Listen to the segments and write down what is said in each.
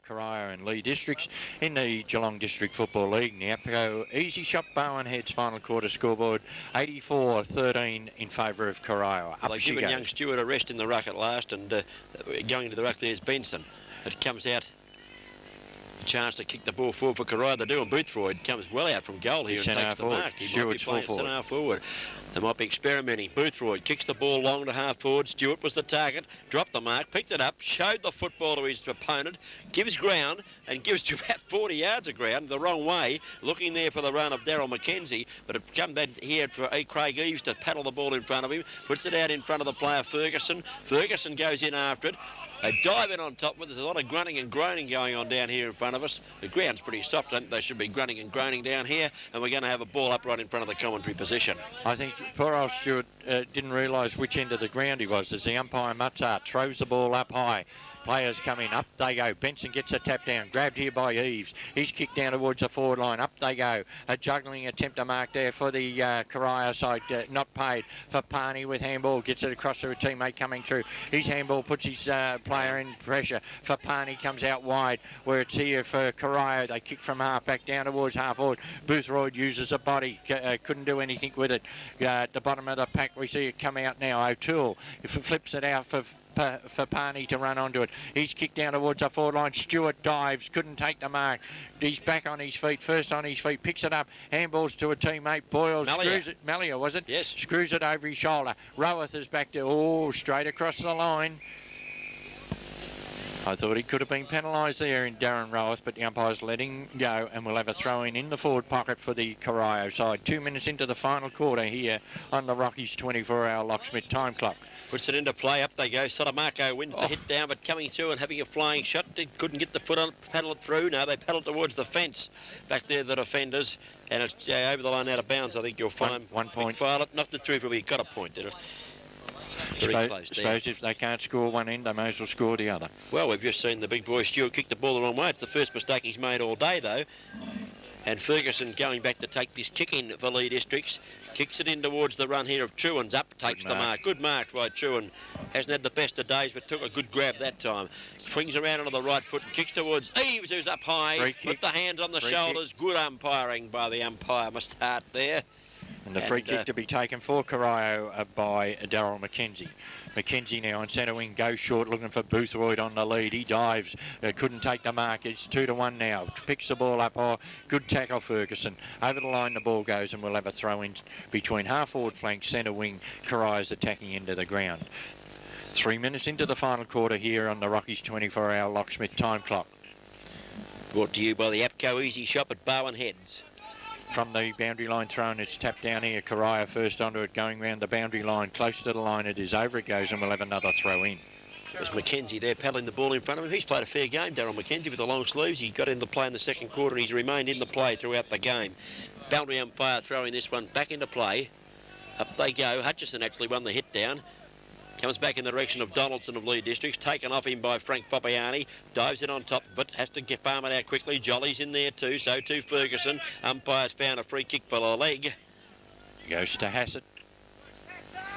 Corio and Leigh districts in the Geelong District Football League. Now, go Easy Shop Bowen Heads final quarter scoreboard 84-13 in favour of Corio. Well, they've given young Stewart a rest in the ruck at last, and going into the ruck there's Benson. It comes out. Chance to kick the ball forward for Corio. They do, and Boothroyd comes well out from goal here and takes the mark. He might be playing centre half forward. They might be experimenting. Boothroyd kicks the ball long to half forward. Stewart was the target, dropped the mark, picked it up, showed the football to his opponent, gives ground, and gives to about 40 yards of ground the wrong way, looking there for the run of Daryl McKenzie, but it come back here for Craig Eves to paddle the ball in front of him, puts it out in front of the player Ferguson. Ferguson goes in after it. They dive in on top, but there's a lot of grunting and groaning going on down here in front of us. The ground's pretty soft. I think they should be grunting and groaning down here, and we're going to have a ball up right in front of the commentary position. I think poor old Stewart didn't realise which end of the ground he was as the umpire Mutzart throws the ball up high. Players come in, up they go. Benson gets a tap down, grabbed here by Eves. He's kicked down towards the forward line, up they go. A juggling attempt to mark there for the Corio side, not paid for Parney with handball, gets it across to a teammate coming through. His handball puts his player in pressure for Parney, comes out wide where it's here for Corio. They kick from half back down towards half forward. Boothroyd uses a body, couldn't do anything with it. At the bottom of the pack we see it come out now. O'Toole flips it out for Parney to run onto it. He's kicked down towards the forward line. Stewart dives, couldn't take the mark. He's back on his feet, first on his feet, picks it up, handballs to a teammate. Boyle screws it. Malia, was it? Yes. Screws it over his shoulder. Roweth is back to, straight across the line. I thought he could have been penalised there in Darren Roweth, but the umpire's letting go, and we'll have a throw in the forward pocket for the Corio side. 2 minutes into the final quarter here on the Rockies 24-hour locksmith time clock. Puts it into play, up they go. Sotomarco wins the hit down, but coming through and having a flying shot. Couldn't get the foot on it, paddle it through. No, they paddle towards the fence. Back there, the defenders. And it's over the line out of bounds, I think you'll find. 1 point. Not the truth, but we got a point, did it? Suppose if they can't score one end, they may as well score the other. Well, we've just seen the big boy Stewart kick the ball the wrong way. It's the first mistake he's made all day, though. And Ferguson going back to take this kick in for Leigh Districts. Kicks it in towards the run here of Truan's up, takes the mark. Good mark by Truan. Hasn't had the best of days, but took a good grab that time. Swings around onto the right foot and kicks towards Eves, who's up high. Put the hands on the shoulders. Good umpiring by the umpire, must start there. And the free kick to be taken for Corio by Daryl McKenzie. McKenzie now on centre wing, goes short, looking for Boothroyd on the lead. He dives, couldn't take the mark. It's 2-1 now. Picks the ball up. Oh, good tackle, Ferguson. Over the line the ball goes, and we'll have a throw in between half forward flank, centre wing. Corio's attacking into the ground. 3 minutes into the final quarter here on the Rockies 24-hour locksmith time clock. Brought to you by the APCO Easy Shop at Bowen Heads. From the boundary line thrown, it's tapped down here. Corio first onto it, going round the boundary line. Close to the line it is. Over it goes, and we'll have another throw in. There's McKenzie there paddling the ball in front of him. He's played a fair game, Daryl McKenzie, with the long sleeves. He got in the play in the second quarter, and he's remained in the play throughout the game. Boundary umpire throwing this one back into play. Up they go. Hutchison actually won the hit down. Comes back in the direction of Donaldson of Leigh Districts, taken off him by Frank Papiani, dives in on top, but has to get farm it out quickly. Jolly's in there too, so too Ferguson. Umpire's found a free kick for the leg. Goes to Hassett.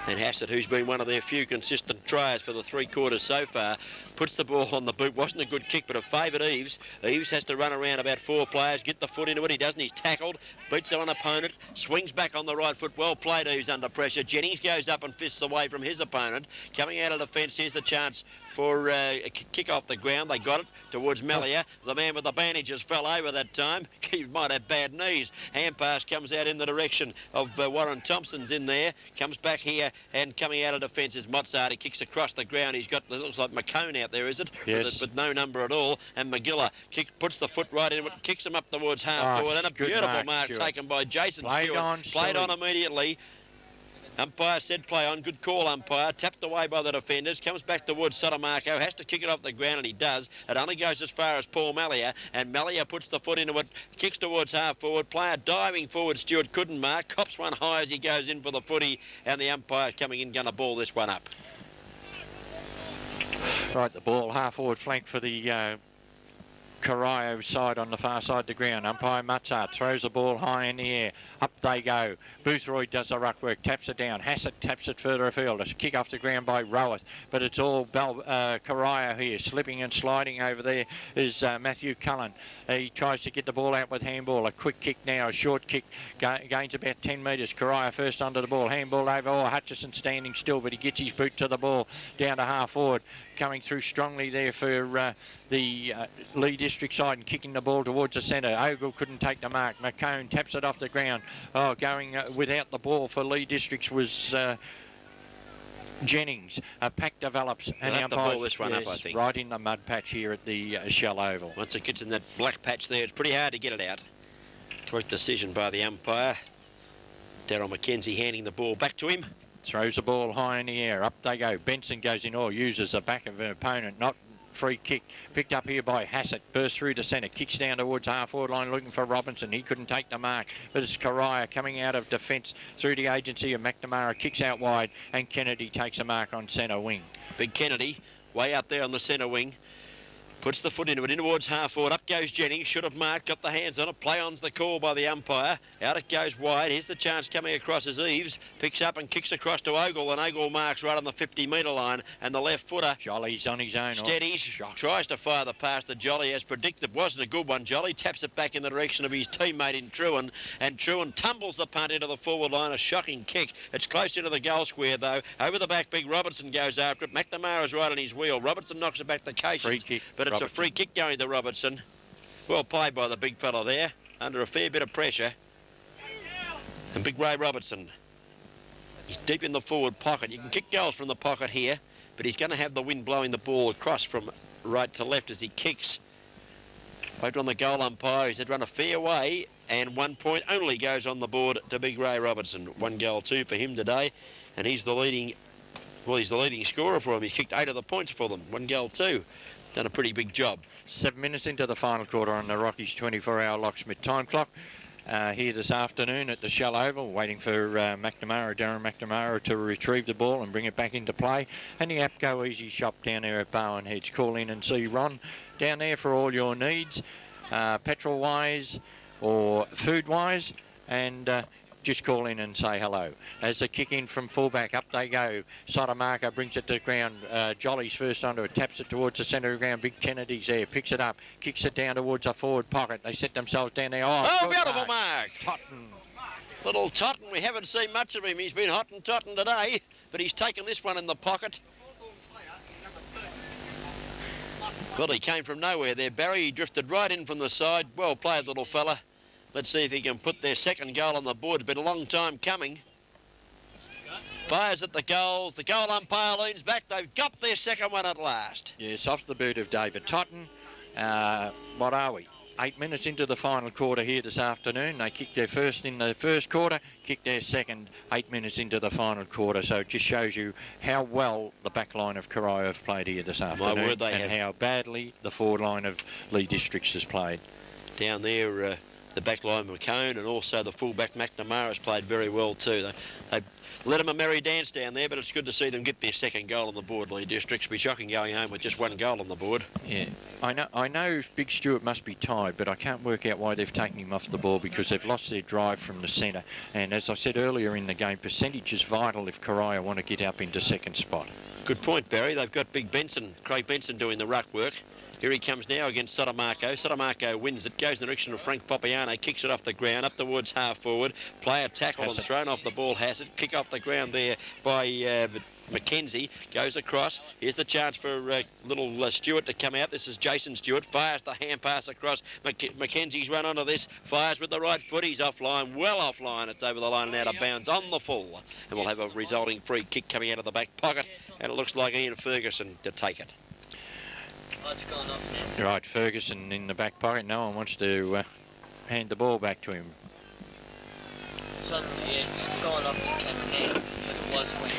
And Hassett, who's been one of their few consistent tries for the 3 quarters so far, puts the ball on the boot. Wasn't a good kick, but it favoured Eves. Eves has to run around about 4 players, get the foot into it. He doesn't. He's tackled, beats an opponent, swings back on the right foot. Well played, Eves under pressure. Jennings goes up and fists away from his opponent. Coming out of the fence, here's the chance for a kick off the ground. They got it towards Malia. The man with the bandages fell over that time. He might have bad knees. Hand pass comes out in the direction of Warren Thompson's in there. Comes back here and coming out of defence is Mozart. He kicks across the ground. He's got, it looks like McCone out there, is it? Yes. With no number at all. And McGilla puts the foot right in it, kicks him up towards half forward. And a beautiful mark taken by Jason Stewart. Played on immediately. Umpire said play on. Good call, umpire. Tapped away by the defenders. Comes back towards Sotomarco. Has to kick it off the ground, and he does. It only goes as far as Paul Malia, and Malia puts the foot into it. Kicks towards half forward. Player diving forward. Stewart couldn't mark. Cops one high as he goes in for the footy, and the umpire coming in, going to ball this one up. Right, the ball half forward flank for the Corio side on the far side of the ground. Umpire Mozart throws the ball high in the air. Up they go. Boothroyd does the ruck work, taps it down. Hassett taps it further afield. A kick off the ground by Roweth, but it's all Corio here. Slipping and sliding over there is Matthew Cullen. He tries to get the ball out with handball. A quick kick now, a short kick. Gains about 10 metres. Corio first under the ball. Handball over. Oh, Hutchison standing still, but he gets his boot to the ball. Down to half forward. Coming through strongly there for the Leigh District side and kicking the ball towards the centre. Ogle couldn't take the mark. McCone taps it off the ground. Oh, going without the ball for Leigh Districts was Jennings. A pack develops. And the ball this one up, I think. Right in the mud patch here at the Shell Oval. Once it gets in that black patch there, it's pretty hard to get it out. Correct decision by the umpire. Daryl McKenzie handing the ball back to him. Throws the ball high in the air. Up they go. Benson goes in or uses the back of an opponent. Not free kick. Picked up here by Hassett. Bursts through the centre. Kicks down towards half-forward line looking for Robinson. He couldn't take the mark. But it's Corio coming out of defence through the agency of McNamara. Kicks out wide and Kennedy takes a mark on centre wing. Big Kennedy way out there on the centre wing. Puts the foot into it, in towards half forward. Up goes Jennings. Should have marked, got the hands on it. Play on's the call by the umpire. Out it goes wide. Here's the chance coming across as Eves. Picks up and kicks across to Ogle. And Ogle marks right on the 50-metre line. And the left footer. Jolly's on his own. Steadies. Tries to fire the pass to Jolly as predicted. Wasn't a good one. Jolly taps it back in the direction of his teammate in Truan. And Truan tumbles the punt into the forward line. A shocking kick. It's close into the goal square though. Over the back, big Robertson goes after it. McNamara's right on his wheel. Robertson knocks it back to Cations. Free kick. But it's Robertson. A free kick going to Robertson. Well played by the big fella there, under a fair bit of pressure. And big Ray Robertson, he's deep in the forward pocket. You can kick goals from the pocket here, but he's going to have the wind blowing the ball across from right to left as he kicks. Over on the goal umpire, he's had run a fair way, and 1 point only goes on the board to big Ray Robertson. 1 goal, 2 for him today, and he's the leading, well, he's the leading scorer for him. He's kicked 8 of the points for them. 1 goal, 2. Done a pretty big job. 7 minutes into the final quarter on the Rockies 24-hour locksmith time clock. Here this afternoon at the Shell Oval, waiting for Darren McNamara to retrieve the ball and bring it back into play. And the APCO Easy Shop down there at Bowen Heads. Call in and see Ron down there for all your needs, petrol-wise or food-wise, and just call in and say hello. As the kick in from fullback, up they go. Sotomayor brings it to the ground. Jolly's first under it, taps it towards the centre of the ground. Big Kennedy's there, picks it up, kicks it down towards the forward pocket. They set themselves down there. Oh, beautiful mark. Totten. Little Totten, we haven't seen much of him. He's been hot and Totten today, but he's taken this one in the pocket. Well, he came from nowhere there, Barry. He drifted right in from the side. Well played, little fella. Let's see if he can put their second goal on the board. It's been a long time coming. Fires at the goals. The goal umpire leans back. They've got their second one at last. Yes, off the boot of David Totten. What are we? 8 minutes into the final quarter here this afternoon. They kicked their first in the first quarter, kicked their second 8 minutes into the final quarter. So it just shows you how well the back line of Corio have played here this afternoon. My word, they and have. How badly the forward line of Leigh Districts has played. Down there, the back line McCone and also the fullback McNamara has played very well too. They let them a merry dance down there, but it's good to see them get their second goal on the board. Leigh Districts be shocking going home with just 1 goal on the board. Yeah, I know Big Stewart must be tired, but I can't work out why they've taken him off the ball, because they've lost their drive from the centre. And as I said earlier in the game, percentage is vital if Corio want to get up into second spot. Good point, Barry. They've got big Benson, Craig Benson doing the ruck work. Here he comes now against Sotomayor. Sotomayor wins it, goes in the direction of Frank Popiano, kicks it off the ground, up towards half forward. Player tackle and thrown off the ball, Hassett. Kick off the ground there by McKenzie. Goes across. Here's the chance for little Stewart to come out. This is Jason Stewart. Fires the hand pass across. McKenzie's run onto this. Fires with the right foot. He's offline, well offline. It's over the line and out of bounds on the full. And we'll have a resulting free kick coming out of the back pocket. And it looks like Ian Ferguson to take it. It's gone off now. Right, Ferguson in the back pocket. No one wants to hand the ball back to him. Suddenly it's gone off the camera now, but it was when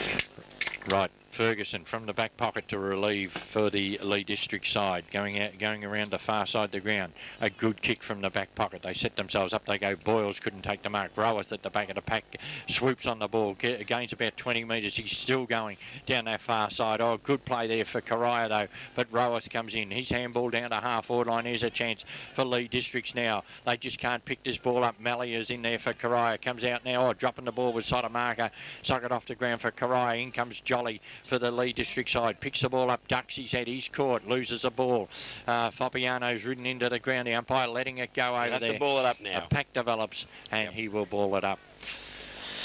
you... Right, Ferguson from the back pocket to relieve for the Leigh District side, going around the far side of the ground. A good kick from the back pocket. They set themselves up. They go. Boyles couldn't take the mark. Roweth at the back of the pack swoops on the ball, gains about 20 metres. He's still going down that far side. Oh, good play there for Corio though, but Roweth comes in. He's handball down to half-forward line. Here's a chance for Leigh Districts now. They just can't pick this ball up. Malley is in there for Corio. Comes out now. Oh, dropping the ball with Sotomayor. Suck it off the ground for Corio. In comes Jolly for the Leigh District side. Picks the ball up, ducks his head. He's caught, loses the ball. Fabiano's ridden into the ground. The umpire letting it go over there. To ball it up now. The pack develops and he will ball it up.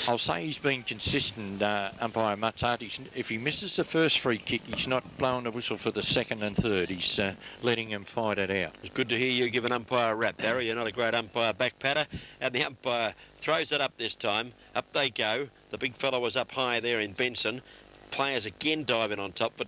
I'll say he's been consistent, umpire Mutzart. If he misses the first free kick, he's not blowing the whistle for the second and third. He's letting him fight it out. It's good to hear you give an umpire a rap, Barry. You're not a great umpire back patter. And the umpire throws it up this time. Up they go. The big fella was up high there in Benson. Players again diving on top, but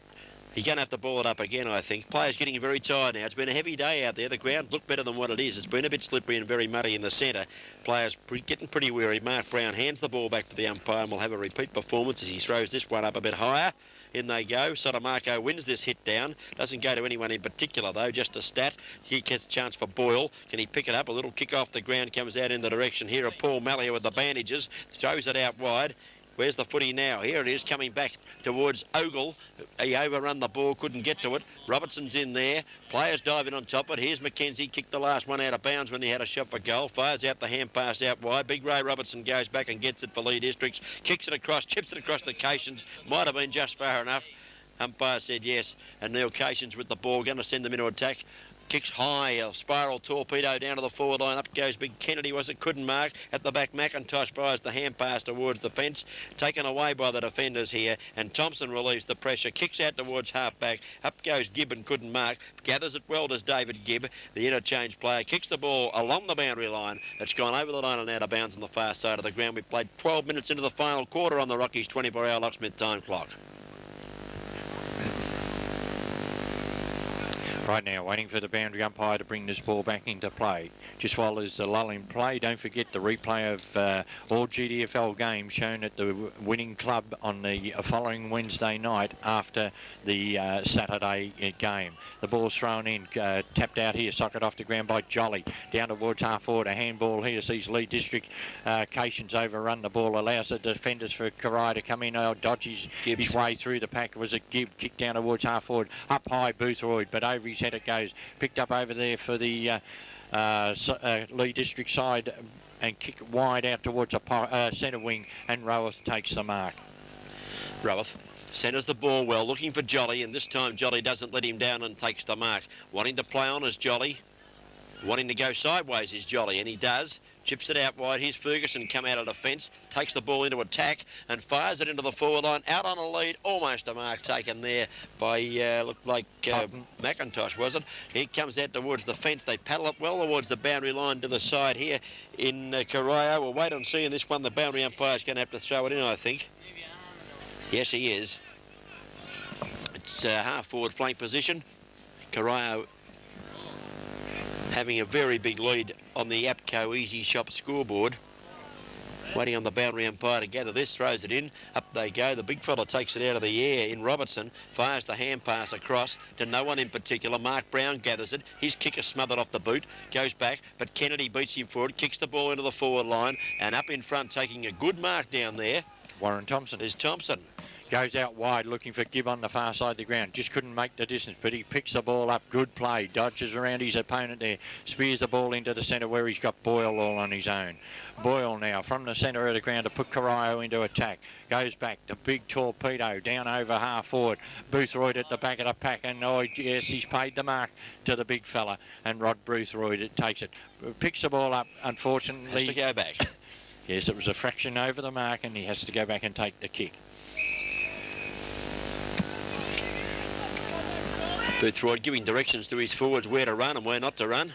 he's going to have to ball it up again, I think. Players getting very tired now. It's been a heavy day out there. The ground looked better than what it is. It's been a bit slippery and very muddy in the centre. Players getting pretty weary. Mark Brown hands the ball back to the umpire and will have a repeat performance as he throws this one up a bit higher. In they go. Sotomayor wins this hit down. Doesn't go to anyone in particular, though, just a stat. He gets a chance for Boyle. Can he pick it up? A little kick off the ground comes out in the direction here of Paul Mallier with the bandages. Throws it out wide. Where's the footy now? Here it is, coming back towards Ogle. He overrun the ball, couldn't get to it. Robertson's in there. Players diving on top of it. Here's McKenzie, kicked the last one out of bounds when he had a shot for goal. Fires out the hand pass out wide. Big Ray Robertson goes back and gets it for Leigh Districts. Kicks it across, chips it across the Cations. Might have been just far enough. Umpire said yes. And Neil Cations with the ball, going to send them into attack. Kicks high, a spiral torpedo down to the forward line. Up goes Big Kennedy, couldn't mark. At the back, McIntosh fires the hand pass towards the fence. Taken away by the defenders here, and Thompson relieves the pressure. Kicks out towards half-back. Up goes Gibb and couldn't mark. Gathers it well, does David Gibb, the interchange player. Kicks the ball along the boundary line. It's gone over the line and out of bounds on the far side of the ground. We've played 12 minutes into the final quarter on the Rockies 24-hour locksmith time clock. Right now, waiting for the boundary umpire to bring this ball back into play. Just while there's a lull in play, don't forget the replay of all GDFL games shown at the winning club on the following Wednesday night after the Saturday game. The ball's thrown in, tapped out here, socket off the ground by Jolly. Down towards half forward, a handball here sees Leigh District. Cations overrun the ball, allows the defenders for Corio to come in. Dodges his way through the pack. It was a Gibb, kick down towards half forward. Up high, Boothroyd, but over his head it goes. Picked up over there for the Leigh District side and kick wide out towards a centre wing, and Roweth takes the mark. Roweth centres the ball well, looking for Jolly, and this time Jolly doesn't let him down and takes the mark. Wanting to play on is Jolly. Wanting to go sideways is Jolly, and he does. Chips it out wide. Here's Ferguson come out of defence, takes the ball into attack and fires it into the forward line. Out on a lead, almost a mark taken there by, looked like McIntosh, was it? He comes out towards the fence. They paddle up well towards the boundary line to the side here in Corio. We'll wait and see in this one. The boundary umpire's going to have to throw it in, I think. Yes, he is. It's half-forward flank position. Corio having a very big lead on the APCO Easy Shop scoreboard. Waiting on the boundary umpire to gather this, throws it in. Up they go. The big fella takes it out of the air in Robertson. Fires the hand pass across to no one in particular. Mark Brown gathers it. His kicker smothered off the boot. Goes back, but Kennedy beats him forward. Kicks the ball into the forward line. And up in front, taking a good mark down there, Warren Thompson. Is Thompson. Goes out wide looking for Gibb on the far side of the ground. Just couldn't make the distance, but he picks the ball up. Good play. Dodges around his opponent there. Spears the ball into the centre where he's got Boyle all on his own. Boyle now from the centre of the ground to put Corio into attack. Goes back. The big torpedo down over half forward. Boothroyd at the back of the pack. And oh yes, he's paid the mark to the big fella. And Rod Boothroyd takes it. Picks the ball up, unfortunately. Has to go back. Yes, it was a fraction over the mark and he has to go back and take the kick. Boothroyd giving directions to his forwards where to run and where not to run.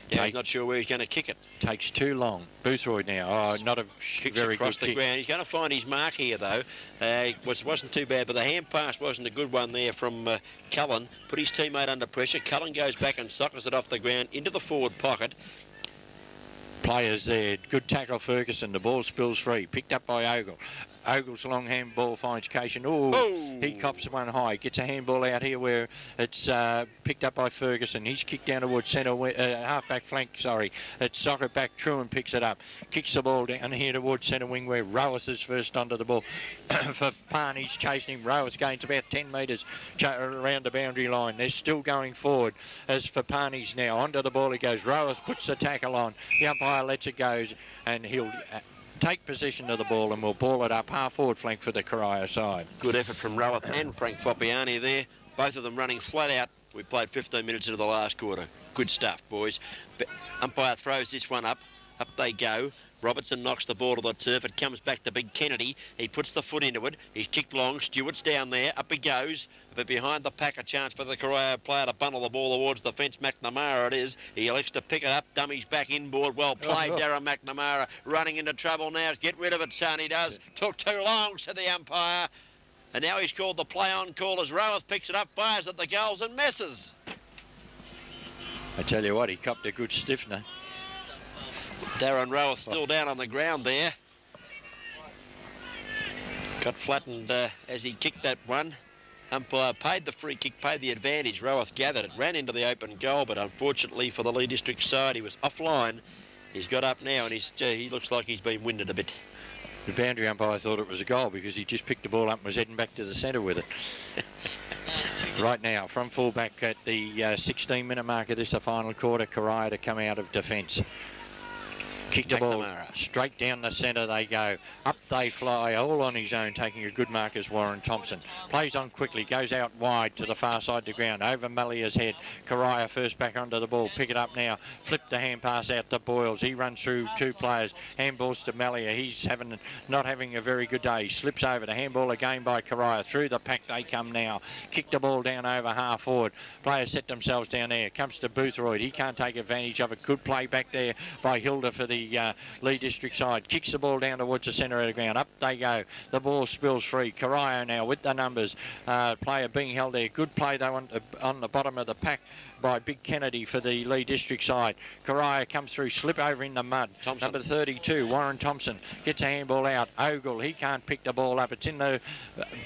Yeah, he's not sure where he's going to kick it. Takes too long. Boothroyd now, not a Kicks very across good the kick. ground. He's going to find his mark here, though. Wasn't too bad, but the hand pass wasn't a good one there from Cullen. Put his teammate under pressure. Cullen goes back and sockers it off the ground into the forward pocket. Players there. Good tackle, Ferguson. The ball spills free. Picked up by Ogle. Ogle's long handball finds Cation. Oh, he cops one high. Gets a handball out here where it's picked up by Ferguson. He's kicked down towards centre, half-back flank, sorry. It's soccer back. Truan picks it up. Kicks the ball down here towards centre wing where Roweth is first onto the ball. For Parney's chasing him. Roweth gains about 10 metres around the boundary line. They're still going forward. As for Parney's now, onto the ball he goes. Roweth puts the tackle on. The umpire lets it go and he'll take possession of the ball and we'll ball it up half-forward flank for the Corio side. Good effort from Roweth and Frank Foppiani there. Both of them running flat out. We played 15 minutes into the last quarter. Good stuff, boys. Umpire throws this one up. Up they go. Robertson knocks the ball to the turf. It comes back to Big Kennedy. He puts the foot into it. He's kicked long. Stewart's down there. Up he goes. But behind the pack, a chance for the Corio player to bundle the ball towards the fence. McNamara it is. He elects to pick it up. Dummies back inboard. Well played, Darren McNamara. Running into trouble now. Get rid of it, son. He does. Took too long, said the umpire. And now he's called the play-on call as Roweth picks it up, fires at the goals and misses. I tell you what, he copped a good stiffener. Darren Roweth still down on the ground there. Got flattened as he kicked that one. Umpire paid the free kick, paid the advantage. Roweth gathered it, ran into the open goal, but unfortunately for the Leigh District side, he was offline. He's got up now and he looks like he's been winded a bit. The boundary umpire thought it was a goal because he just picked the ball up and was heading back to the centre with it. Right now, from full-back at the 16-minute mark of this, the final quarter, Corio to come out of defence. Kick the ball straight down the centre they go. Up they fly, all on his own, taking a good mark as Warren Thompson. Plays on quickly, goes out wide to the far side of the ground, over Malia's head. Corio first back onto the ball, pick it up now. Flip the hand pass out to Boyles. He runs through two players. Handballs to Malia. He's not having a very good day. Slips over the handball again by Corio. Through the pack they come now. Kick the ball down over half forward. Players set themselves down there. Comes to Boothroyd. He can't take advantage of it. Good play back there by Hilda for the Leigh District side. Kicks the ball down towards the centre of the ground. Up they go. The ball spills free. Corio now with the numbers. Player being held there. Good play though on the bottom of the pack by Big Kennedy for the Leigh District side. Corio comes through, slip over in the mud. Thompson. Number 32, Warren Thompson, gets a handball out. Ogle, he can't pick the ball up. It's in the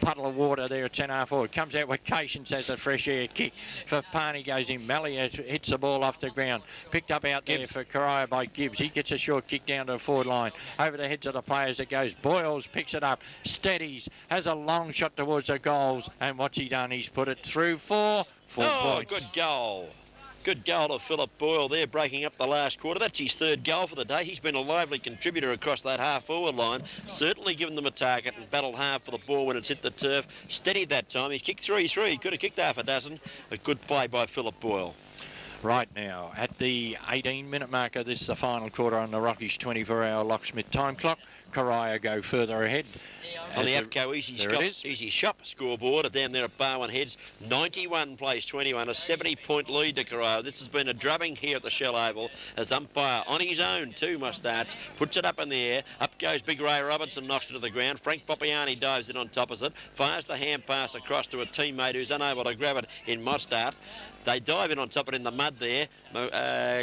puddle of water there at centre half forward. Comes out with Cation, has a fresh air kick. For Parney goes in. Malia hits the ball off the ground. Picked up out there for Corio by Gibbs. He gets a short kick down to the forward line. Over the heads of the players it goes. Boyles picks it up, steadies, has a long shot towards the goals. And what's he done? He's put it through for 4 points. Good goal. Good goal of Philip Boyle there, breaking up the last quarter. That's his third goal for the day. He's been a lively contributor across that half-forward line. Certainly given them a target and battled hard for the ball when it's hit the turf. Steadied that time. He's kicked 3-3. He could have kicked half a dozen. A good play by Philip Boyle. Right now, at the 18-minute marker, this is the final quarter on the Rockies 24-hour locksmith time clock. Corio go further ahead. On the APCO Easy Shop scoreboard down there at Barwon Heads, 91 plays 21, a 70-point lead to Corio. This has been a drubbing here at the Shell Oval as umpire on his own, 2 mustards, puts it up in the air. Up goes Big Ray Robertson, knocks it to the ground. Frank Foppiani dives in on top of it, fires the hand pass across to a teammate who's unable to grab it in Mostart. They dive in on top of it in the mud there.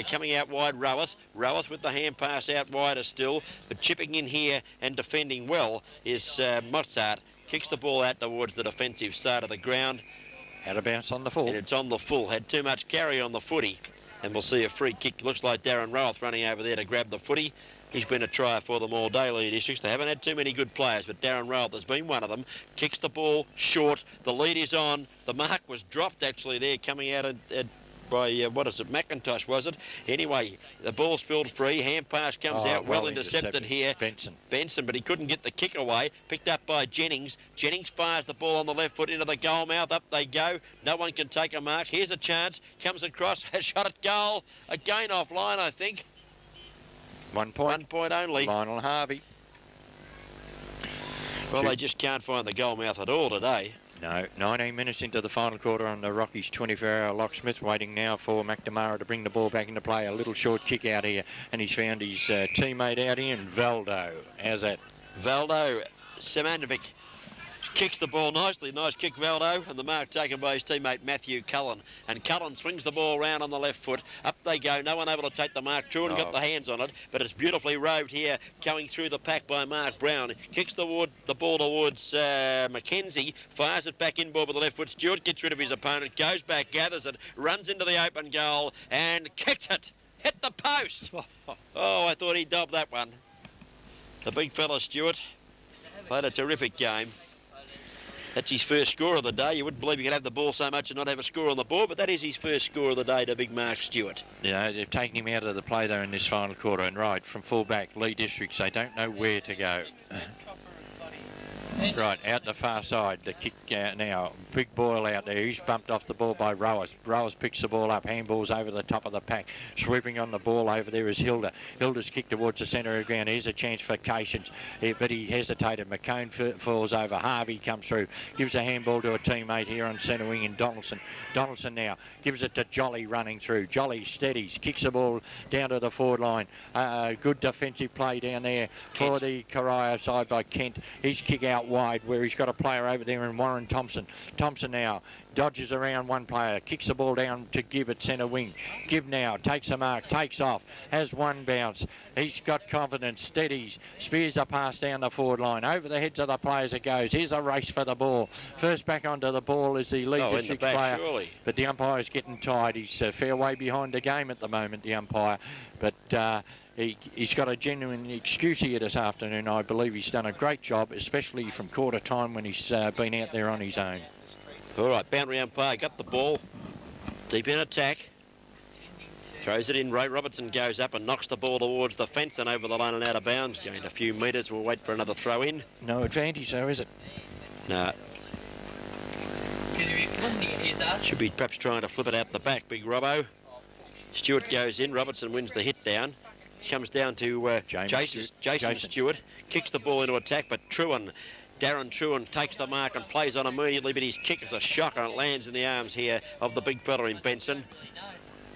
Coming out wide, Roweth. Roweth with the hand pass out wider still. But chipping in here and defending well is Mostart. Kicks the ball out towards the defensive side of the ground. Out of bounce on the full. And it's on the full. Had too much carry on the footy. And we'll see a free kick. Looks like Darren Roweth running over there to grab the footy. He's been a trier for them all day, Leigh Districts. They haven't had too many good players, but Darren Roweth has been one of them. Kicks the ball short. The lead is on. The mark was dropped actually there, coming out by, what is it, McIntosh, was it? Anyway, the ball spilled free. Hand pass comes out, well intercepted here. Benson, but he couldn't get the kick away. Picked up by Jennings. Jennings fires the ball on the left foot into the goal mouth. Up they go. No one can take a mark. Here's a chance. Comes across, has shot at goal. Again offline, I think. 1 point. 1 point only. Lionel Harvey. Well, they just can't find the goal mouth at all today. No, 19 minutes into the final quarter on the Rockies 24-hour locksmith, waiting now for McNamara to bring the ball back into play. A little short kick out here, and he's found his teammate out here, and Valdo. How's that? Valdo Semanovic Kicks the ball nicely. Nice kick, Valdo. And the mark taken by his teammate Matthew Cullen. And Cullen swings the ball round on the left foot. Up they go. No one able to take the mark. Truan got the hands on it, but it's beautifully roved here, going through the pack by Mark Brown. Kicks the ball towards Mackenzie. Fires it back inboard with the left foot. Stewart gets rid of his opponent. Goes back, gathers it, runs into the open goal and kicks it. Hit the post. Oh, I thought he dobbed that one. The big fella, Stewart, played a terrific game. That's his first score of the day. You wouldn't believe you could have the ball so much and not have a score on the board, but that is his first score of the day to big Mark Stewart. Yeah, they've taken him out of the play there in this final quarter, and right from full-back, Leigh Districts, they don't know where to go. Right, out the far side, the kick now. Big Boyle out there. He's bumped off the ball by Rowers. Rowers picks the ball up. Handballs over the top of the pack. Sweeping on the ball over there is Hilda. Hilda's kicked towards the centre of the ground. Here's a chance for Cations, but he hesitated. McCone falls over. Harvey comes through. Gives a handball to a teammate here on centre wing in Donaldson. Donaldson now gives it to Jolly running through. Jolly steadies. Kicks the ball down to the forward line. Good defensive play down there for the Corio side by Kent. His kick out wide where he's got a player over there in Warren Thompson. Thompson now dodges around one player, kicks the ball down to Gibb at centre wing. Gibb now takes a mark, takes off, has one bounce. He's got confidence, steadies, spears a pass down the forward line. Over the heads of the players it goes. Here's a race for the ball. First back onto the ball is the Leigh District player. Surely. But the umpire's getting tired. He's a fair way behind the game at the moment, the umpire. But he's got a genuine excuse here this afternoon. I believe he's done a great job, especially from quarter time when he's been out there on his own. All right, boundary umpire got the ball. Deep in attack. Throws it in. Ray Robertson goes up and knocks the ball towards the fence and over the line and out of bounds. Going a few metres. We'll wait for another throw in. No advantage though, is it? No. Should be perhaps trying to flip it out the back, big Robbo. Stewart goes in. Robertson wins the hit down. Comes down to Jason Stewart. Kicks the ball into attack, but Darren Truan takes the mark and plays on immediately, but his kick is a shocker and it lands in the arms here of the big fella in Benson.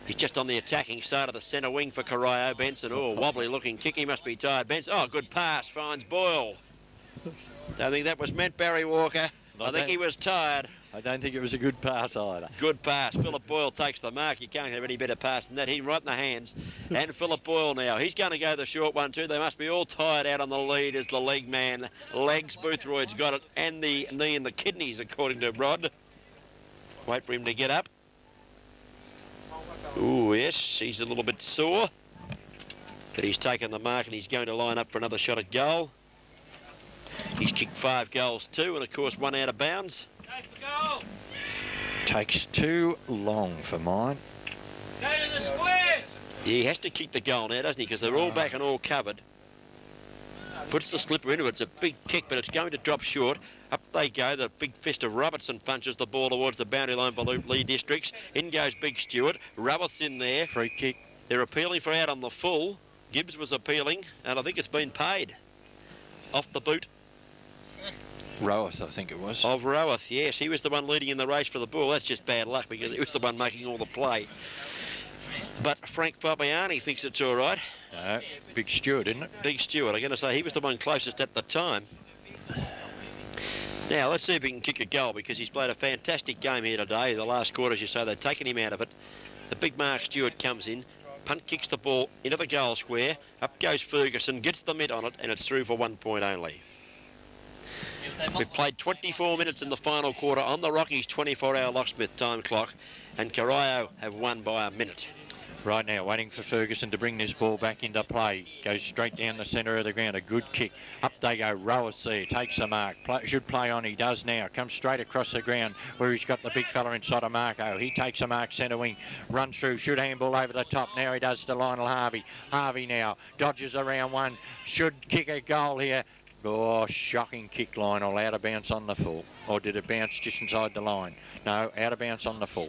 He's just on the attacking side of the centre wing for Corio. Benson, oh, wobbly looking kick. He must be tired. Benson, oh, good pass, finds Boyle. Don't think that was meant, Barry Walker. I think he was tired. I don't think it was a good pass either. Good pass. Philip Boyle takes the mark. You can't have any better pass than that. He's right in the hands. And Philip Boyle now. He's going to go the short one too. They must be all tired out on the lead as the leg man. Legs, Boothroyd's got it. And the knee and the kidneys, according to Rod. Wait for him to get up. Ooh, yes, he's a little bit sore. But he's taken the mark and he's going to line up for another shot at goal. He's kicked 5 goals too, and of course 1 out of bounds. Takes too long for mine. Go to the square! He has to kick the goal now, doesn't he? Because they're all back and all covered. Puts the slipper into it. It's a big kick, but it's going to drop short. Up they go. The big fist of Robertson punches the ball towards the boundary line for Leigh Districts. In goes Big Stewart. Roberts in there. Free kick. They're appealing for out on the full. Gibbs was appealing, and I think it's been paid. Off the boot. Rowath, I think it was. Of Rowath, yes. He was the one leading in the race for the ball. That's just bad luck because he was the one making all the play. But Frank Fabiani thinks it's all right. No, Big Stewart, isn't it? Big Stewart. I'm going to say he was the one closest at the time. Now, let's see if he can kick a goal because he's played a fantastic game here today. The last quarter, as you say, they've taken him out of it. The big Mark Stewart comes in. Punt kicks the ball into the goal square. Up goes Ferguson, gets the mitt on it, and it's through for 1 point only. We've played 24 minutes in the final quarter on the Rockies 24-hour locksmith time clock, and Corio have won by a minute. Right now, waiting for Ferguson to bring this ball back into play. Goes straight down the centre of the ground. A good kick. Up they go. Rowath there. Takes the mark. Should play on. He does now. Comes straight across the ground where he's got the big fella inside of Marco. He takes a mark centre wing. Runs through. Should handball over the top. Now he does to Lionel Harvey. Harvey now dodges around one. Should kick a goal here. Oh, shocking kick, Lionel. Out of bounds on the full. Or did it bounce just inside the line? No, out of bounds on the full.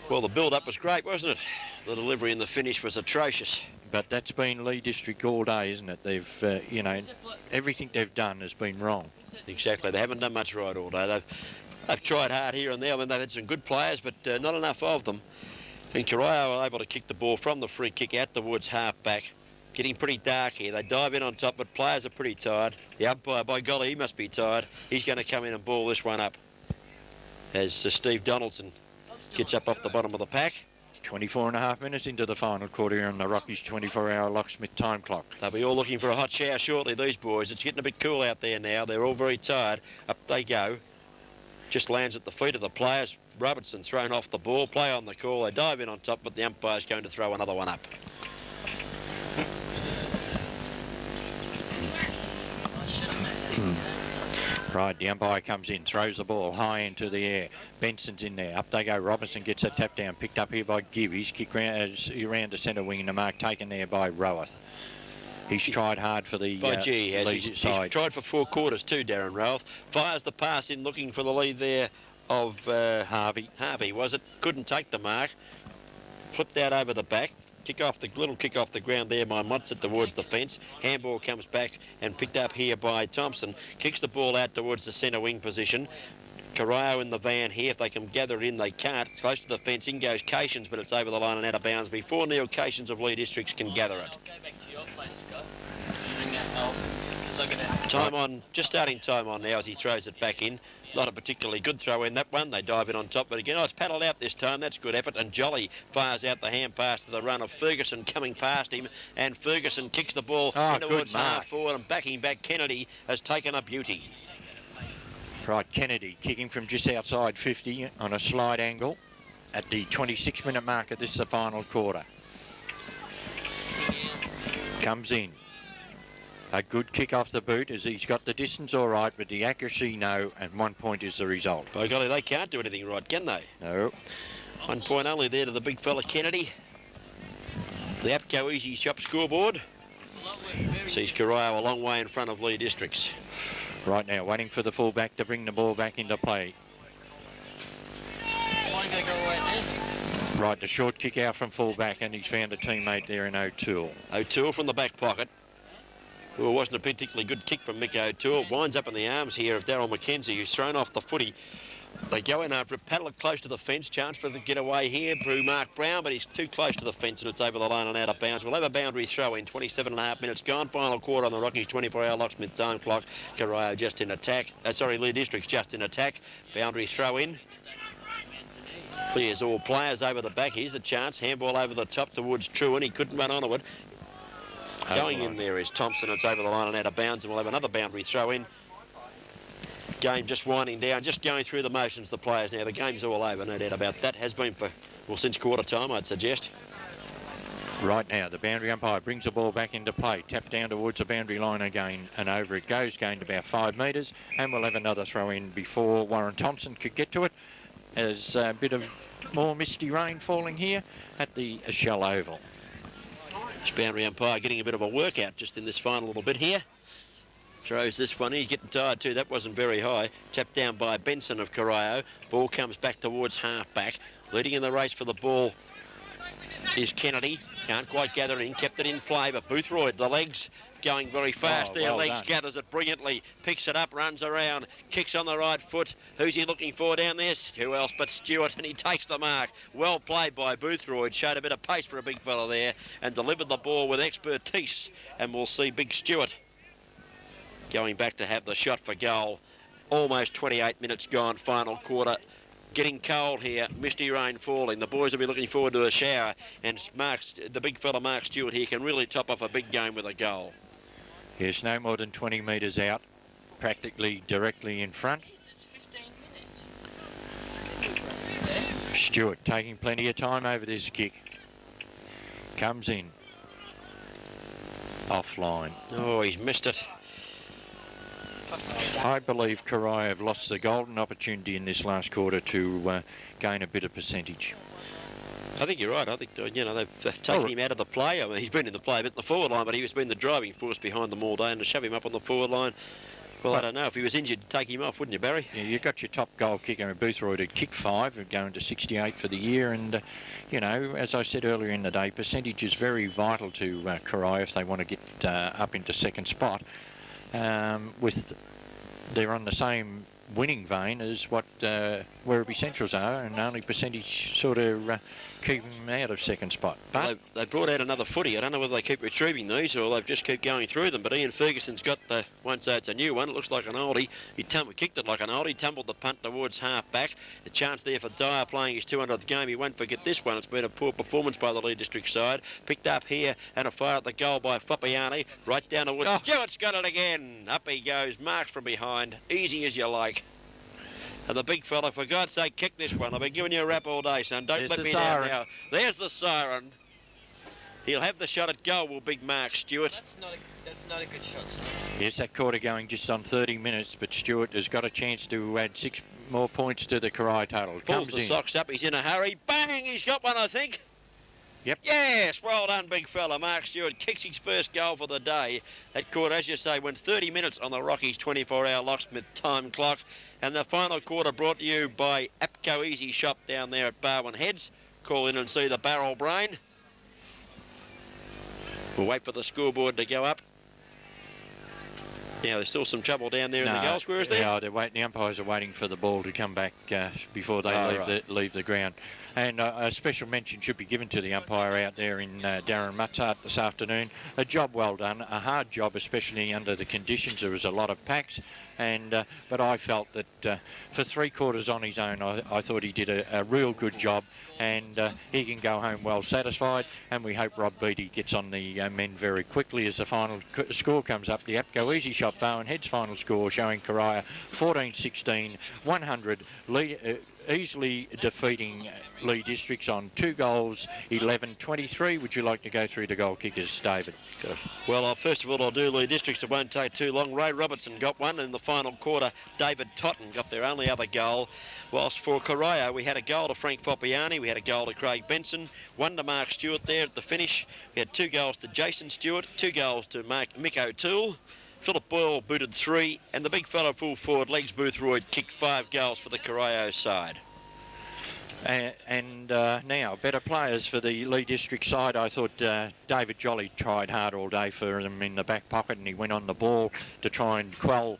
Well, the build-up was great, wasn't it? The delivery and the finish was atrocious. But that's been Leigh District all day, isn't it? They've, you know, everything they've done has been wrong. Exactly. They haven't done much right all day. They've tried hard here and there. I mean, they've had some good players, but not enough of them. And Corio were able to kick the ball from the free kick out towards half-back. getting pretty dark here. They dive in on top, but players are pretty tired. The umpire, by golly, he must be tired. He's going to come in and ball this one up as Steve Donaldson gets up off the bottom of the pack. 24.5 minutes into the final quarter here on the Rockies 24-hour locksmith time clock. They'll be all looking for a hot shower shortly, these boys. It's getting a bit cool out there now. They're all very tired. Up they go. Just lands at the feet of the players. Robertson thrown off the ball. Play on the call. They dive in on top, but the umpire's going to throw another one up. Right, the umpire comes in, throws the ball high into the air. Benson's in there. Up they go. Robinson gets a tap down. Picked up here by Gibb. He's kicked around to centre wing in the mark. Taken there by Roweth. He's tried hard for the He's tried for 4 quarters too, Darren Roweth. Fires the pass in looking for the lead there of Harvey. Harvey, was it? Couldn't take the mark. Flipped out over the back. Little kick off the ground there by Motzer towards the fence. Handball comes back and picked up here by Thompson. Kicks the ball out towards the centre wing position. Corio in the van here. If they can gather it in, they can't. Close to the fence. In goes Cations, but it's over the line and out of bounds before Neil Cations of Leigh Districts can gather it. Just starting time on now as he throws it back in. Not a particularly good throw in that one. They dive in on top, but again, it's paddled out this time. That's good effort. And Jolly fires out the hand pass to the run of Ferguson coming past him. And Ferguson kicks the ball towards half forward, and backing back Kennedy has taken a beauty. Right, Kennedy kicking from just outside 50 on a slide angle at the 26-minute marker. This is the final quarter. Comes in. A good kick off the boot as he's got the distance all right, but the accuracy no, and 1 point is the result. By golly, they can't do anything right, can they? No. 1 point only there to the big fella Kennedy. The APCO Easy Shop scoreboard sees Corio a long way in front of Leigh Districts. Right now, waiting for the fullback to bring the ball back into play. Right, the short kick out from fullback, and he's found a teammate there in O'Toole. O'Toole from the back pocket. Well, it wasn't a particularly good kick from Mick O'Toole. Winds up in the arms here of Darryl McKenzie, who's thrown off the footy. They go in after it, paddle it close to the fence. Chance for the getaway here through Mark Brown, but he's too close to the fence and it's over the line and out of bounds. We'll have a boundary throw in. 27.5 minutes gone. Final quarter on the Rockies 24-hour locksmith time clock. Corio just in attack. Leigh Districts just in attack. Boundary throw in. Clears all players over the back. Here's a chance. Handball over the top towards Truan. He couldn't run onto it. Going in there is Thompson. It's over the line and out of bounds, and we'll have another boundary throw in. Game just winding down, just going through the motions, the players now. The game's all over, no doubt about that. Has been for, well, since quarter time, I'd suggest. Right now, the boundary umpire brings the ball back into play. Tapped down towards the boundary line again, and over it goes, gained about 5 metres, and we'll have another throw in before Warren Thompson could get to it. There's a bit of more misty rain falling here at the Shell Oval. This boundary umpire getting a bit of a workout just in this final little bit here. Throws this one. He's getting tired too. That wasn't very high. Tapped down by Benson of Corio. Ball comes back towards half-back. Leading in the race for the ball is Kennedy. Can't quite gather in. Kept it in play, but Boothroyd, the legs going very fast there. Well legs done. gathers it brilliantly. Picks it up, runs around, kicks on the right foot. Who's he looking for down there? Who else but Stewart? And he takes the mark. Well played by Boothroyd. Showed a bit of pace for a big fella there and delivered the ball with expertise. And we'll see Big Stewart going back to have the shot for goal. Almost 28 minutes gone, final quarter. Getting cold here, misty rain falling. The boys will be looking forward to a shower, and the big fella Mark Stewart here can really top off a big game with a goal. Yes, no more than 20 metres out, practically directly in front. Stewart taking plenty of time over this kick. Comes in. Offline. Oh, he's missed it. I believe Corio have lost the golden opportunity in this last quarter to gain a bit of percentage. I think you're right. I think, they've taken him out of the play. I mean, he's been in the play a bit in the forward line, but he has been the driving force behind them all day, and to shove him up on the forward line, well, I don't know. If he was injured, take him off, wouldn't you, Barry? Yeah, you've got your top goal kicker in Boothroyd at kick 5, going to 68 for the year, and, as I said earlier in the day, percentage is very vital to Corio if they want to get up into second spot. They're on the same winning vein as what Werribee Centrals are, and only percentage sort of keep him out of second spot. But they brought out another footy. I don't know whether they keep retrieving these or they've just keep going through them. But Ian Ferguson's got the one, so it's a new one. It looks like an oldie. He kicked it like an oldie, tumbled the punt towards half back. A chance there for Dyer playing his 200th game. He won't forget this one. It's been a poor performance by the Leigh District side. Picked up here and a fire at the goal by Foppiani. Right down towards Stewart's got it again. Up he goes. Marks from behind. Easy as you like. And the big fella, for God's sake, kick this one. I've been giving you a rap all day, son. Don't let me down now. There's the siren. He'll have the shot at goal, will big Mark Stewart. That's not a good shot, son. Yes, that quarter going just on 30 minutes, but Stewart has got a chance to add 6 more points to the Corio total. Pulls the socks up. He's in a hurry. Bang! He's got one, I think. Yep. Yes, well done, big fella. Mark Stewart kicks his first goal for the day. That quarter, as you say, went 30 minutes on the Rockies 24-hour locksmith time clock. And the final quarter brought to you by Apco Easy Shop down there at Barwon Heads. Call in and see the barrel brain. We'll wait for the scoreboard to go up. Now, there's still some trouble down there in the goal square, is there? No, they're waiting. The umpires are waiting for the ball to come back before they leave the ground. And a special mention should be given to the umpire out there in Darren Mutzart this afternoon. A job well done, a hard job, especially under the conditions. There was a lot of packs, and but I felt that for 3 quarters on his own, I thought he did a real good job, and he can go home well satisfied. And we hope Rob Beattie gets on the men very quickly as the final score comes up. The Apco Easy Shop Barwon Heads final score showing Corio 14-16, 100, easily defeating Leigh Districts on 2 goals, 11-23. Would you like to go through the goal kickers, David? Well, first of all, I'll do Leigh Districts. It won't take too long. Ray Robertson got one in the final quarter. David Totten got their only other goal. Whilst for Corio, we had a goal to Frank Foppiani. We had a goal to Craig Benson. 1 to Mark Stewart there at the finish. We had 2 goals to Jason Stewart. 2 goals to Mick O'Toole. Philip Boyle booted 3, and the big fellow full forward, Legs Boothroyd, kicked 5 goals for the Corio side. And now, better players for the Leigh District side. I thought David Jolly tried hard all day for them in the back pocket, and he went on the ball to try and quell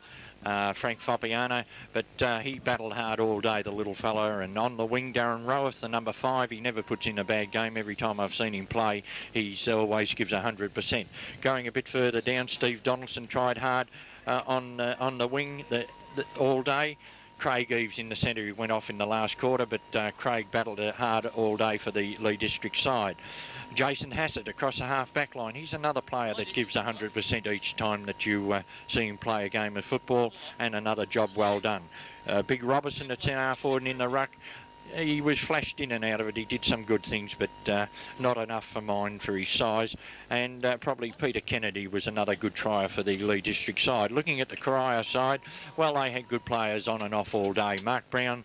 Frank Foppiano, but he battled hard all day, the little fella. And on the wing, Darren Roworth, the number 5, he never puts in a bad game. Every time I've seen him play, he always gives 100%. Going a bit further down, Steve Donaldson tried hard on the wing all day. Craig Eves in the centre, who went off in the last quarter, but Craig battled it hard all day for the Leigh District side. Jason Hassett across the half-back line. He's another player that gives 100% each time that you see him play a game of football, and another job well done. Big Robertson at centre forward and in the ruck. He was flashed in and out of it. He did some good things, but not enough for mine for his size. And probably Peter Kennedy was another good trier for the Leigh District side. Looking at the Corio side, well, they had good players on and off all day. Mark Brown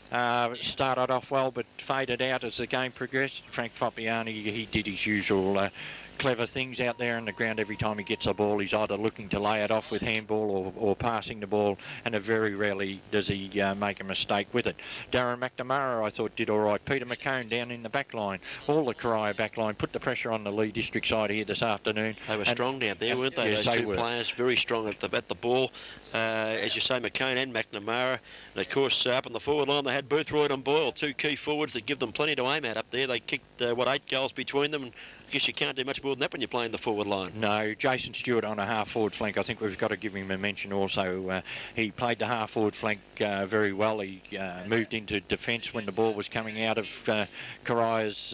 started off well, but faded out as the game progressed. Frank Foppiani, he did his usual clever things out there on the ground. Every time he gets a ball, he's either looking to lay it off with handball or passing the ball, and very rarely does he make a mistake with it. Darren McNamara, I thought, did all right. Peter McCone down in the back line. All the Corio back line put the pressure on the Leigh District side here this afternoon. They were strong down there, weren't they? Yes, those they two were. Players, very strong at the ball. As you say, McCone and McNamara. And of course, up on the forward line, they had Boothroyd and Boyle, 2 key forwards that give them plenty to aim at up there. They kicked, 8 goals between them. And I guess you can't do much more than that when you're playing the forward line. No, Jason Stewart on a half-forward flank. I think we've got to give him a mention also. He played the half-forward flank very well. He moved into defence when the ball was coming out of Corio's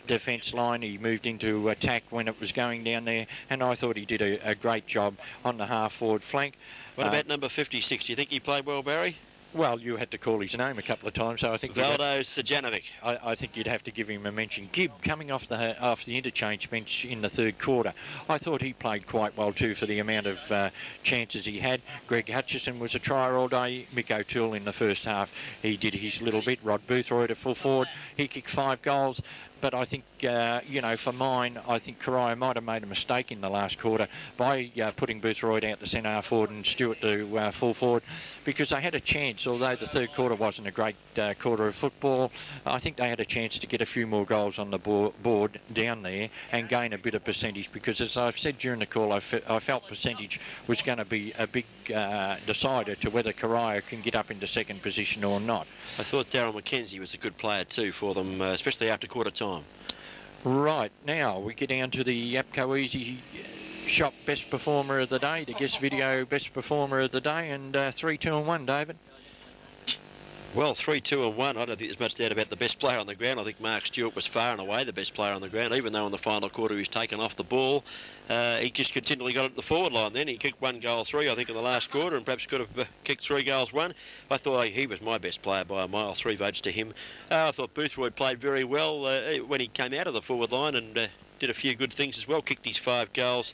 defence line. He moved into attack when it was going down there, and I thought he did a great job on the half-forward flank. What about number 56? Do you think he played well, Barry? Well, you had to call his name a couple of times, so I think Valdo Sajanovic. I think you'd have to give him a mention. Gibb coming off the interchange bench in the 3rd quarter. I thought he played quite well too for the amount of chances he had. Greg Hutchison was a trier all day. Mick O'Toole in the first half, he did his little bit. Rod Boothroyd at full forward, he kicked 5 goals. But I think, for mine, I think Corio might have made a mistake in the last quarter by putting Boothroyd out to centre forward and Stewart to full forward, because they had a chance, although the 3rd quarter wasn't a great quarter of football. I think they had a chance to get a few more goals on the board down there and gain a bit of percentage, because as I've said during the call, I felt percentage was going to be a big decider to whether Corio can get up into 2nd position or not. I thought Darryl McKenzie was a good player too for them, especially after quarter time. time. Right, now we get down to the APCO Easy Shop Best Performer of the Day, the Guest Video Best Performer of the Day, and 3, 2 and 1, David. Well, 3, 2 and 1. I don't think there's much doubt about the best player on the ground. I think Mark Stewart was far and away the best player on the ground, even though in the final quarter he's taken off the ball. He just continually got it at the forward line then. He kicked 1 goal 3, I think, in the last quarter, and perhaps could have kicked 3 goals 1. I thought he was my best player by a mile, 3 votes to him. I thought Boothroyd played very well when he came out of the forward line and did a few good things as well, kicked his 5 goals.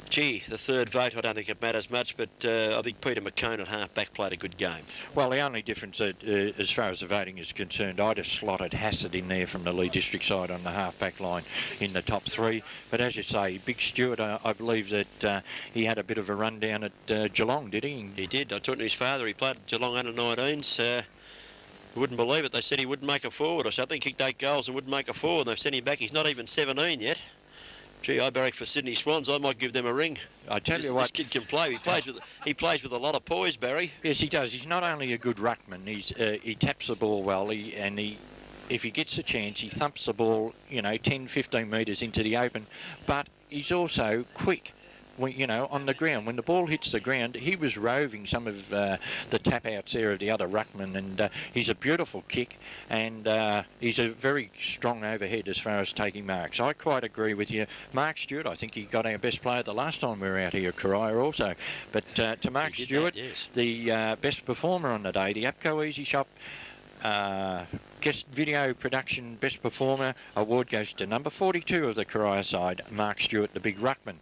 Gee, the third vote, I don't think it matters much, but I think Peter McCone at half-back played a good game. Well, the only difference as far as the voting is concerned, I just slotted Hassett in there from the Leigh District side on the half-back line in the top 3. But as you say, Big Stewart, I believe that he had a bit of a run down at Geelong, did he? He did. I talked to his father. He played at Geelong under-19s. Wouldn't believe it. They said he wouldn't make a forward or something. Kicked 8 goals and wouldn't make a forward. They've sent him back. He's not even 17 yet. Gee, I barrack for Sydney Swans. I might give them a ring. I tell you this what, this kid can play. He plays with a lot of poise, Barry. Yes, he does. He's not only a good ruckman. He taps the ball well. If he gets a chance, he thumps the ball, 10, 15 metres into the open. But he's also quick. On the ground. When the ball hits the ground, he was roving some of the tap-outs there of the other ruckman, and he's a beautiful kick, and he's a very strong overhead as far as taking marks. I quite agree with you. Mark Stewart, I think he got our best player the last time we were out here at Corio also. But to Mark Stewart, yes. the best performer on the day, the APCO Easy Shop Guest Video Production Best Performer award goes to number 42 of the Corio side, Mark Stewart, the big ruckman.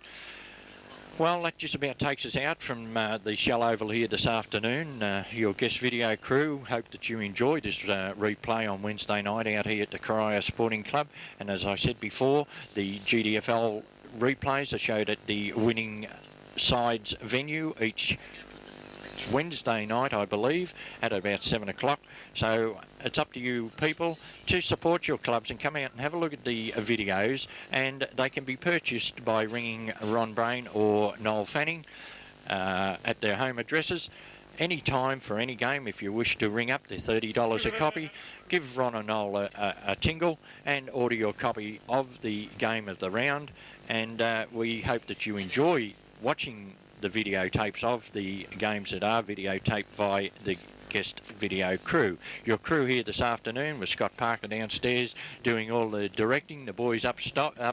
Well, that just about takes us out from the Shell Oval here this afternoon. Your guest video crew hope that you enjoyed this replay on Wednesday night out here at the Corio Sporting Club. And as I said before, the GDFL replays are showed at the winning side's venue each Wednesday night, I believe, at about 7 o'clock. So it's up to you people to support your clubs and come out and have a look at the videos, and they can be purchased by ringing Ron Brain or Noel Fanning at their home addresses any time for any game. If you wish to ring up, they're $30 a copy. Give Ron and Noel a tingle and order your copy of the game of the round, and we hope that you enjoy watching the videotapes of the games that are videotaped by the guest video crew. Your crew here this afternoon was Scott Parker downstairs doing all the directing, the boys up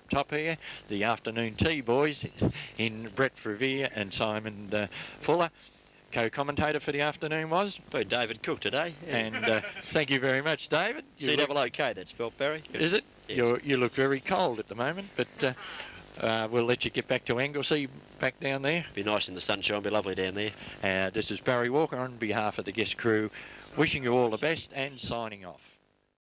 top here, the afternoon tea boys in Brett Revere and Simon Fuller. Co-commentator for the afternoon was? By David Cook today. Yeah. And thank you very much, David. C-double-O-K, that's spelled, Barry. Is it? Yes. You look very cold at the moment, but we'll let you get back to Anglesey, back down there. Be nice in the sunshine, be lovely down there. This is Barry Walker on behalf of the guest crew, wishing you all the best and signing off.